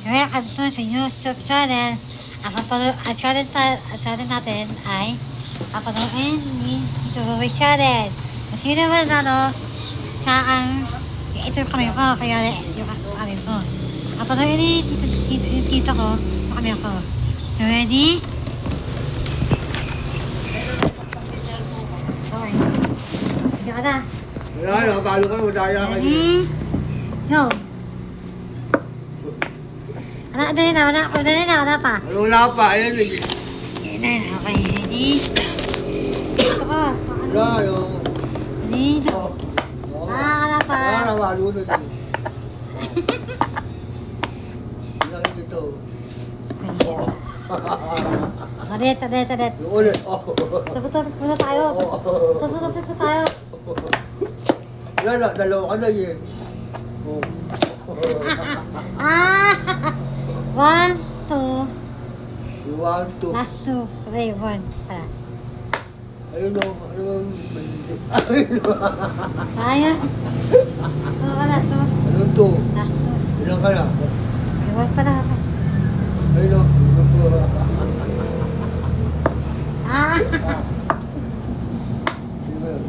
welcome to sa YouTube channel. Ang channel natin ay papanuin ni YouTube channel. At yun naman sa ang ito yung kamay ko, kaya yung kamay ko. Papanuin ni tito ko, yung kamay ko. So ready? Okay. Hindi ka na. Wala, nakapalo ka, madaya ka Ready? Go! Wala pa. Ano wala pa, ayan eh. Okay, ready? Ito ko. Wala, yung... Ready? Oo. Wala pa. Wala, nakapalo na yun. Laki ito. Ulit. Yung ulit, Tapos muna tayo. Tapos tayo. Wala, dalawa ka na yun. Ah! 1, 2. You want to. Last 2, 3, 1. Tara. Ayun o, ano yung... Ayun o. Kaya? Ano ka na to? Ano to? Last 2. Ilan ka na? Iwan pa na ako. Ayun o. Ah! Sino ba yun?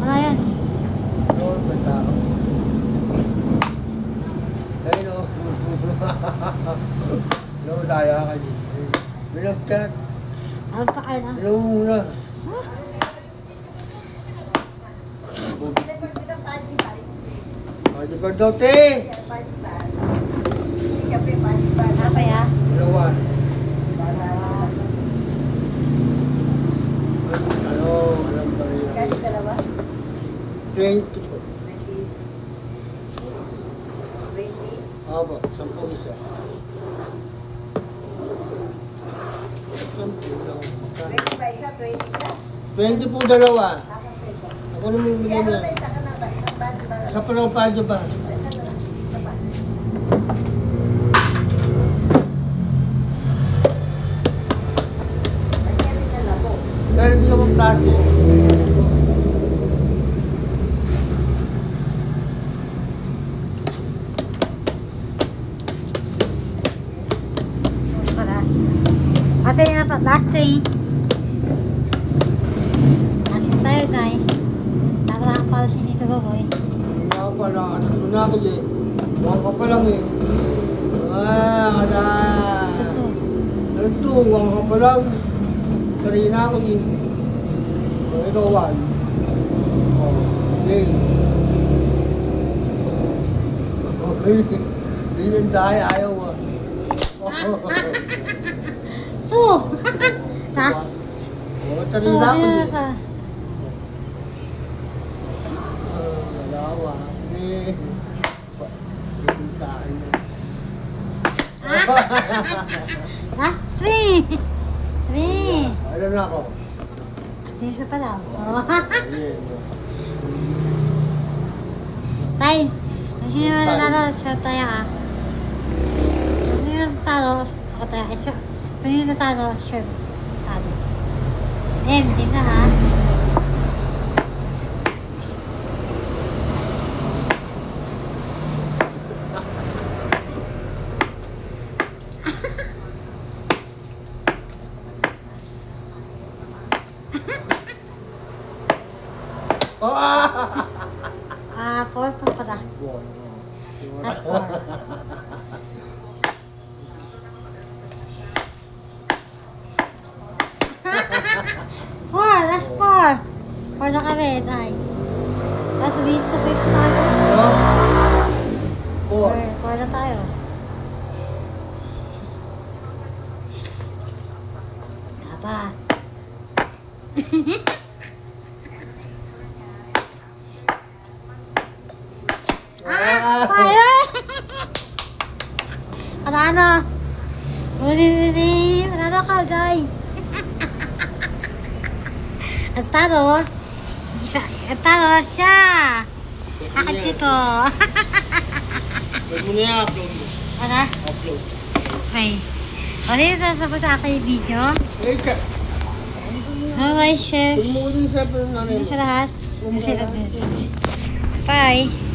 Ano yan? Ano ba tao? Ayun o. Ano, daya ka din. Binagkat. Ano pa kayo na? Ano muna? Pwede ba daw, te? Apa ya? Dalawa. Ano, alam ba rin? 20 po. Aba, 10 isa. 20 po dalawa. Ako naman bigyan niya. Sa panopadyo ba? Pero hindi naman plastic. Para. Ate nga pa, last 3. Atin tayo guys. Nakakapal si Tito Boboy. Ako pa na, ano na ako eh. Huwag ka pa lang eh. Kada. Ano to, huwag ka pa lang. Sarina ako eh. Ikaw, one. Okay. Okay. Hindi tayo, ayaw ah. Ha? Sarina ako eh. ka. Dalawa. Eh. Saan na. Ha? 3. 3. Ano na ako? Isa pa lang. Oh. Ayan. Tay, hindi naman natalo. Short tayo ah. Hindi naman natalo. Ako tayo. Hindi naman natalo. Short. Talo. Hindi na ha. Ah, 4 pa pala. At 4. Last 4. 4 na kami, tay. Last week to pick tayo. 4 na tayo. Apa? Fire! Ano? Ano ka, guys? Ang talo siya. Akin dito. Pwede mo na i-upload mo. Ano? Upload. Okay. O, dito sasabot sa aking video. Eh, ka. Okay, chef. Pwede mo ko din sa Dito sa lahat. Bye.